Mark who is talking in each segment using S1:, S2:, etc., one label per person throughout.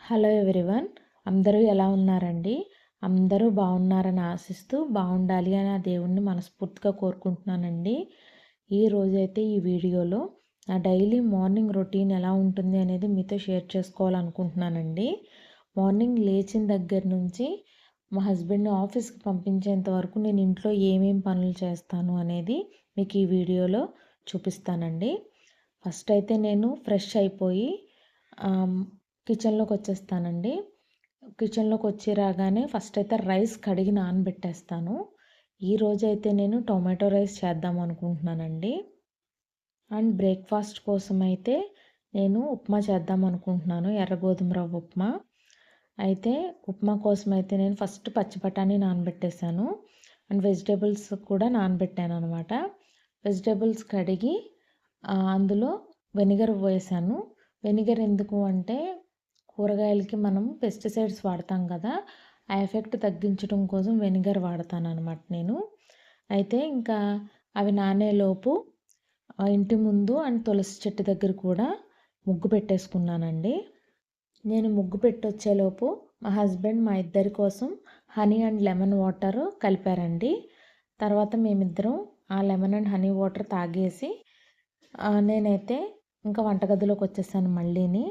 S1: Hello everyone. అందరూ ఎలా ఉన్నారండి? అందరూ బాగున్నారని ఆశిస్తూ బాగుండాలి అని ఆ దేవుణ్ణి మనస్ఫూర్తిగా కోరుకుంటున్నానండి. ఈరోజైతే ఈ వీడియోలో నా డైలీ మార్నింగ్ రొటీన్ ఎలా ఉంటుంది అనేది మీతో షేర్ చేసుకోవాలనుకుంటున్నానండి. మార్నింగ్ లేచిన దగ్గర నుంచి మా హస్బెండ్ని ఆఫీస్కి పంపించేంత వరకు నేను ఇంట్లో ఏమేం పనులు చేస్తాను అనేది మీకు ఈ వీడియోలో చూపిస్తానండి. ఫస్ట్ అయితే నేను ఫ్రెష్ అయిపోయి కిచెన్లోకి వచ్చేస్తానండి. కిచెన్లోకి వచ్చి రాగానే ఫస్ట్ అయితే రైస్ కడిగి నానబెట్టేస్తాను. ఈరోజైతే నేను టొమాటో రైస్ చేద్దాం అనుకుంటున్నానండి. అండ్ బ్రేక్ఫాస్ట్ కోసం అయితే నేను ఉప్మా చేద్దాం అనుకుంటున్నాను, ఎర్ర గోధుమ రవ్వ ఉప్మా. అయితే ఉప్మా కోసం అయితే నేను ఫస్ట్ పచ్చి బఠానీ నానబెట్టేశాను అండ్ వెజిటేబుల్స్ కూడా నానబెట్టాను అనమాట. వెజిటేబుల్స్ కడిగి అందులో వెనిగర్ వేసాను. వెనిగర్ ఎందుకు అంటే కూరగాయలకి మనం పెస్టిసైడ్స్ వాడతాం కదా, ఆ ఎఫెక్ట్ తగ్గించడం కోసం వెనిగర్ వాడతాను అనమాట నేను. అయితే ఇంకా అవి నానేలోపు ఇంటి ముందు అండ్ తులసి చెట్టు దగ్గర కూడా ముగ్గు పెట్టేసుకున్నానండి. నేను ముగ్గు పెట్టొచ్చేలోపు మా హస్బెండ్ మా ఇద్దరి కోసం హనీ అండ్ లెమన్ వాటర్ కలిపారండి. తర్వాత మేమిద్దరం ఆ లెమన్ అండ్ హనీ వాటర్ తాగేసి నేనైతే ఇంకా వంటగదిలోకి వచ్చేసాను మళ్ళీని.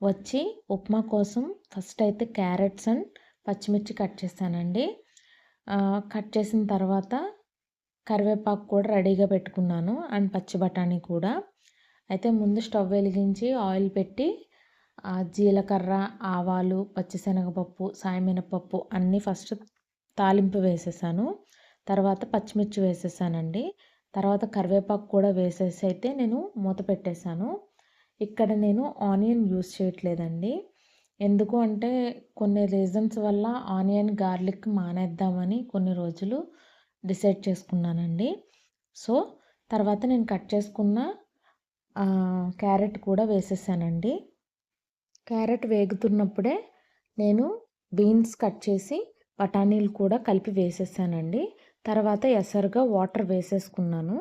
S1: వచ్చి ఉప్మా కోసం ఫస్ట్ అయితే క్యారెట్స్ అండ్ పచ్చిమిర్చి కట్ చేశానండి. కట్ చేసిన తర్వాత కరివేపాకు కూడా రెడీగా పెట్టుకున్నాను అండ్ పచ్చి బఠానీ కూడా. అయితే ముందు స్టవ్ వెలిగించి ఆయిల్ పెట్టి జీలకర్ర, ఆవాలు, పచ్చిశనగపప్పు, సాయమినపప్పు అన్నీ ఫస్ట్ తాలింపు వేసేసాను. తర్వాత పచ్చిమిర్చి వేసేసానండి. తర్వాత కరివేపాకు కూడా వేసేసి అయితే నేను మూత పెట్టేశాను. ఇక్కడ నేను ఆనియన్ యూస్ చేయట్లేదండి. ఎందుకు అంటే కొన్ని రీజన్స్ వల్ల ఆనియన్, గార్లిక్ మానేద్దామని కొన్ని రోజులు డిసైడ్ చేసుకున్నానండి. సో తర్వాత నేను కట్ చేసుకున్న క్యారెట్ కూడా వేసేసానండి. క్యారెట్ వేగుతున్నప్పుడే నేను బీన్స్ కట్ చేసి బఠానీలు కూడా కలిపి వేసేసానండి. తర్వాత ఎసరుగా వాటర్ వేసేసుకున్నాను.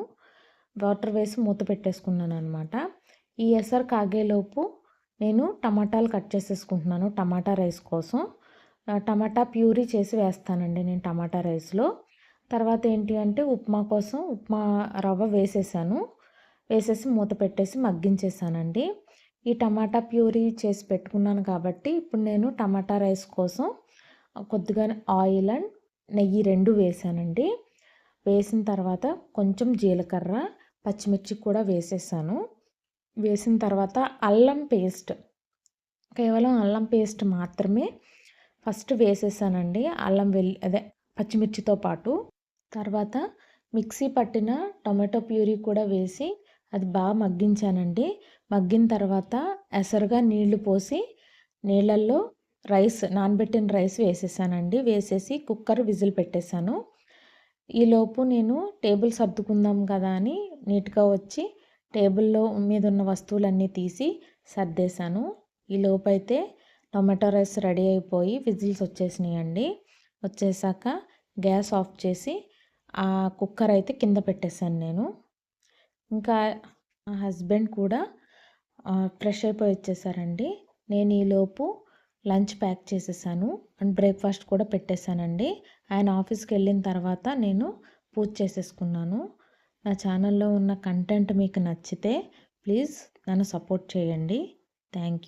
S1: వాటర్ వేసి మూత పెట్టేసుకున్నాను అనమాట. ఈ ఎసరు కాగేలోపు నేను టమాటాలు కట్ చేసేసుకుంటున్నాను టమాటా రైస్ కోసం. టమాటా ప్యూరీ చేసి వేస్తానండి నేను టమాటా రైస్లో. తర్వాత ఏంటి అంటే ఉప్మా కోసం ఉప్మా రవ్వ వేసేసాను. వేసేసి మూత పెట్టేసి మగ్గించేసానండి. ఈ టమాటా ప్యూరీ చేసి పెట్టుకున్నాను కాబట్టి ఇప్పుడు నేను టమాటా రైస్ కోసం కొద్దిగా ఆయిల్ అండ్ నెయ్యి 2 వేసానండి. వేసిన తర్వాత కొంచెం జీలకర్ర, పచ్చిమిర్చి కూడా వేసేసాను. వేసిన తర్వాత అల్లం పేస్ట్, కేవలం అల్లం పేస్ట్ మాత్రమే ఫస్ట్ వేసేసానండి. అదే పచ్చిమిర్చితో పాటు. తర్వాత మిక్సీ పట్టిన టొమాటో ప్యూరీ కూడా వేసి అది బాగా మగ్గించానండి. మగ్గిన తర్వాత ఎసరుగా నీళ్లు పోసి నీళ్ళల్లో నానబెట్టిన రైస్ వేసేసానండి. వేసేసి కుక్కర్ విజిల్ పెట్టేశాను. ఈలోపు నేను టేబుల్ సర్దుకుందాం కదా అని నీట్గా వచ్చి టేబుల్లో మీద ఉన్న వస్తువులన్నీ తీసి సర్దేశాను. ఈలోపు అయితే టొమాటో రైస్ రెడీ అయిపోయి విజిల్స్ వచ్చేసినాయండి. వచ్చేసాక గ్యాస్ ఆఫ్ చేసి ఆ కుక్కర్ అయితే కింద పెట్టేశాను నేను. ఇంకా మా హస్బెండ్ కూడా ఫ్రెష్ అయిపోయి వచ్చేసారండి. నేను ఈలోపు లంచ్ ప్యాక్ చేసేసాను అండ్ బ్రేక్ఫాస్ట్ కూడా పెట్టేశానండి. ఆయన ఆఫీస్కి వెళ్ళిన తర్వాత నేను పూజ చేసేసుకున్నాను. నా ఛానల్లో ఉన్న కంటెంట్ మీకు నచ్చితే ప్లీజ్ నన్ను సపోర్ట్ చేయండి. Thank you.